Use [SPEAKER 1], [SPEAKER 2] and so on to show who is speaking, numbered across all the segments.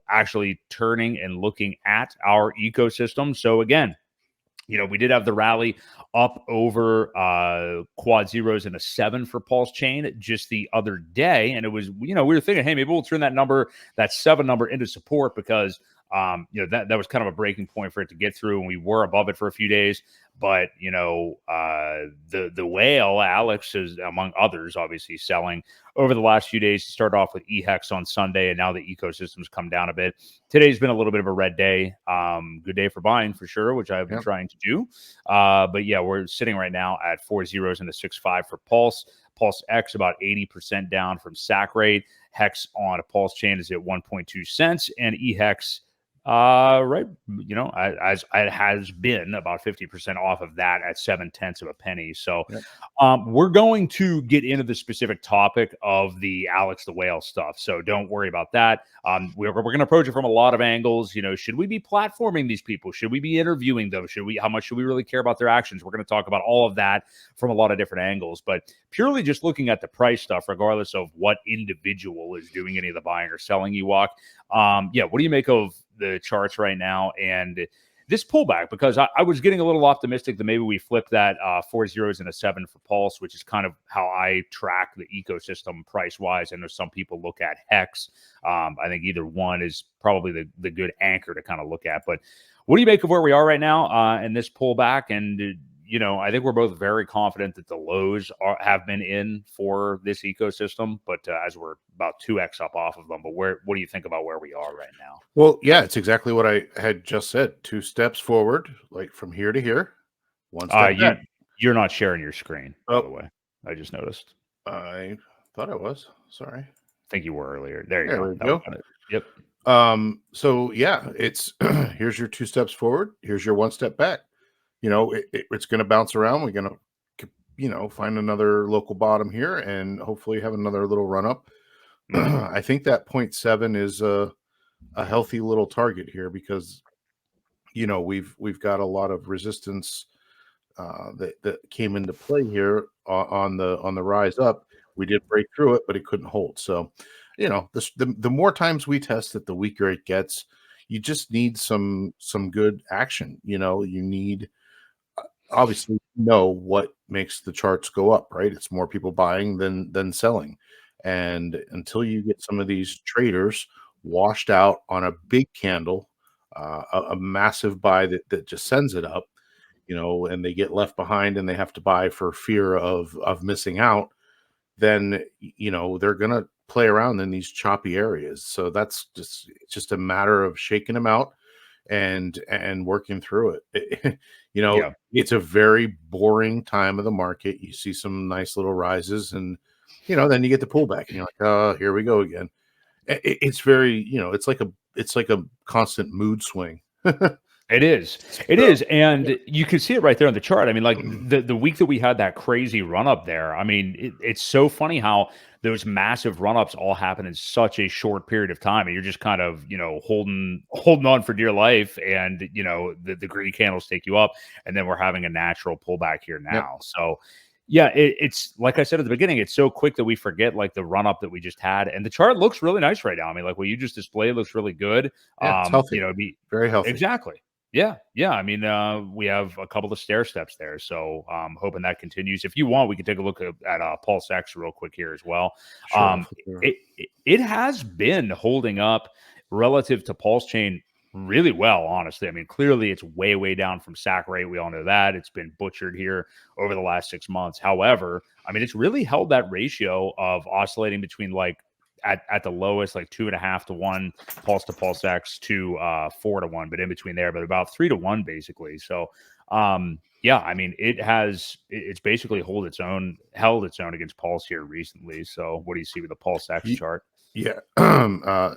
[SPEAKER 1] actually turning and looking at our ecosystem. So again, we did have the rally up over quad zeros and a 7 for PulseChain just the other day. And it was, we were thinking, hey, maybe we'll turn that 7 number into support because, that was kind of a breaking point for it to get through. And we were above it for a few days. But, the whale, Alex, is among others, obviously selling over the last few days. To start off with EHEX on Sunday, and now the ecosystem's come down a bit. Today's been a little bit of a red day. Good day for buying for sure, which I've been trying to do. But yeah, we're sitting right now at 4 zeros and a 6.5 for Pulse. Pulse X about 80% down from SAC rate. Hex on a PulseChain is at 1.2 cents, and EHEX right, as it has been about 50% off of that at 0.7 of a penny. So we're going to get into the specific topic of the Alex the Whale stuff. So don't worry about that. We're going to approach it from a lot of angles. Should we be platforming these people? Should we be interviewing them? How much should we really care about their actions? We're going to talk about all of that from a lot of different angles, but purely just looking at the price stuff, regardless of what individual is doing any of the buying or selling, Ewok. What do you make of the charts right now and this pullback? Because I was getting a little optimistic that maybe we flip that 4 zeros and a 7 for Pulse, which is kind of how I track the ecosystem price wise. I know some people look at Hex. I think either one is probably the good anchor to kind of look at. But what do you make of where we are right now in this pullback? And I think we're both very confident that the lows have been in for this ecosystem, but as we're about 2x up off of them. But what do you think about where we are right now?
[SPEAKER 2] Well, yeah, it's exactly what I had just said. 2 steps forward, like from here to here. 1 step back.
[SPEAKER 1] You're not sharing your screen, by the way. I just noticed.
[SPEAKER 2] I thought I was. Sorry.
[SPEAKER 1] I think you were earlier. There you
[SPEAKER 2] go.
[SPEAKER 1] Yep.
[SPEAKER 2] So yeah, it's here's your 2 steps forward. Here's your 1 step back. It's going to bounce around. We're going to, find another local bottom here and hopefully have another little run up. I think that 0.7 is a healthy little target here because, we've got a lot of resistance that came into play here on the rise up. We did break through it, but it couldn't hold. So, the more times we test it, the weaker it gets. You just need some good action. You need obviously know what makes the charts go up, right? It's more people buying than selling. And until you get some of these traders washed out on a big candle, a massive buy that just sends it up, and they get left behind and they have to buy for fear of missing out, then, they're going to play around in these choppy areas. So it's just a matter of shaking them out and working through it. It's a very boring time of the market. You see some nice little rises and, then you get the pullback and you're like, oh, here we go again. It's very, it's like a constant mood swing.
[SPEAKER 1] It is. And you can see it right there on the chart. I mean, like the week that we had that crazy run up there, I mean, it's so funny how those massive run ups all happen in such a short period of time. And you're just kind of, holding on for dear life. And, the green candles take you up. And then we're having a natural pullback here now. Yep. So, yeah, it's like I said at the beginning, it's so quick that we forget like the run up that we just had. And the chart looks really nice right now. I mean, like what you just displayed looks really good.
[SPEAKER 2] Yeah, it's healthy. Very healthy.
[SPEAKER 1] Exactly. Yeah. I mean, we have a couple of stair steps there, so hoping that continues. If you want, we can take a look at Pulse X real quick here as well. Sure. It has been holding up relative to PulseChain really well, honestly. I mean, clearly it's way down from SAC rate. We all know that. It's been butchered here over the last 6 months. However, I mean, it's really held that ratio of oscillating between like at the lowest, like 2.5 to 1 Pulse to Pulse X to 4 to 1, but in between there, but about 3 to 1 basically. So yeah, I mean, it's basically held its own against Pulse here recently. So what do you see with the Pulse X chart?
[SPEAKER 2] Yeah.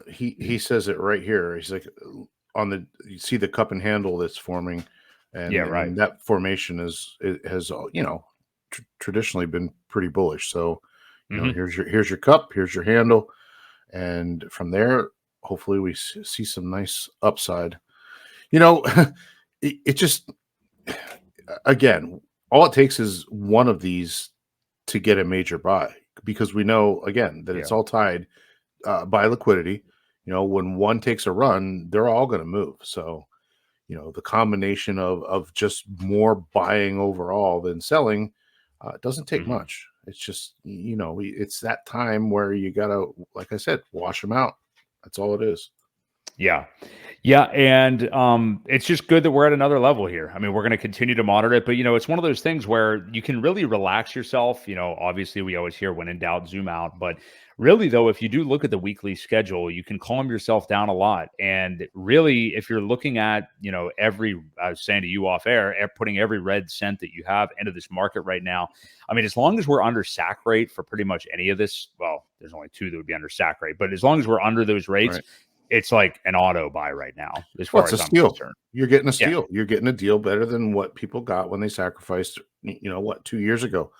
[SPEAKER 2] He says it right here. He's like you see the cup and handle that's forming, and
[SPEAKER 1] yeah, right.
[SPEAKER 2] And that formation has traditionally been pretty bullish. So here's your cup, here's your handle, and from there, hopefully we see some nice upside. It just, again, all it takes is one of these to get a major buy, because we know again that it's all tied by liquidity. when one takes a run, they're all going to move. So, the combination of just more buying overall than selling doesn't take
[SPEAKER 1] Mhm.
[SPEAKER 2] much. It's just, it's that time where you got to, like I said, wash them out. That's all it is.
[SPEAKER 1] Yeah. Yeah, and it's just good that we're at another level here. I mean, we're going to continue to monitor it, but it's one of those things where you can really relax yourself. Obviously, we always hear when in doubt, zoom out. But really, though, if you do look at the weekly schedule, you can calm yourself down a lot. And really, if you're looking at every, I was saying to you off air, putting every red cent that you have into this market right now. I mean, as long as we're under sack rate for pretty much any of this, well, there's only two that would be under sack rate, but as long as we're under those rates,
[SPEAKER 2] Right.
[SPEAKER 1] it's like an auto buy right now, as
[SPEAKER 2] Well,
[SPEAKER 1] far
[SPEAKER 2] it's a
[SPEAKER 1] as I'm
[SPEAKER 2] steal.
[SPEAKER 1] concerned.
[SPEAKER 2] You're getting a
[SPEAKER 1] Yeah.
[SPEAKER 2] steal. You're getting a deal better than what people got when they sacrificed, 2 years ago.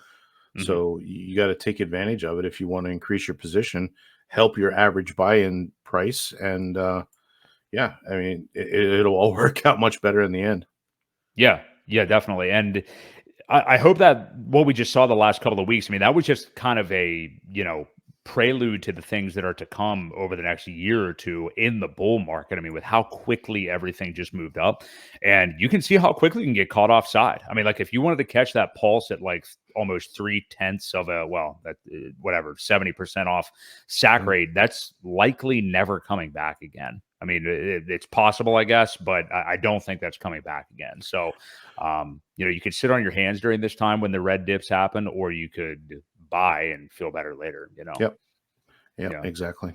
[SPEAKER 1] Mhm.
[SPEAKER 2] So you got to take advantage of it if you want to increase your position, help your average buy-in price, and yeah, I mean it'll all work out much better in the end.
[SPEAKER 1] Yeah. Yeah, definitely. And I hope that what we just saw the last couple of weeks, I mean, that was just kind of a, prelude to the things that are to come over the next year or two in the bull market. I mean, with how quickly everything just moved up, and you can see how quickly you can get caught offside. I mean, like if you wanted to catch that pulse at like almost 3/10 of a, well, that whatever, 70% off sack
[SPEAKER 2] Mhm.
[SPEAKER 1] rate, that's likely never coming back again. I mean, it's possible, I guess, but I don't think that's coming back again. So, you could sit on your hands during this time when the red dips happen, or you could buy and feel better later.
[SPEAKER 2] Yep. Yep.
[SPEAKER 1] Yeah.
[SPEAKER 2] Exactly.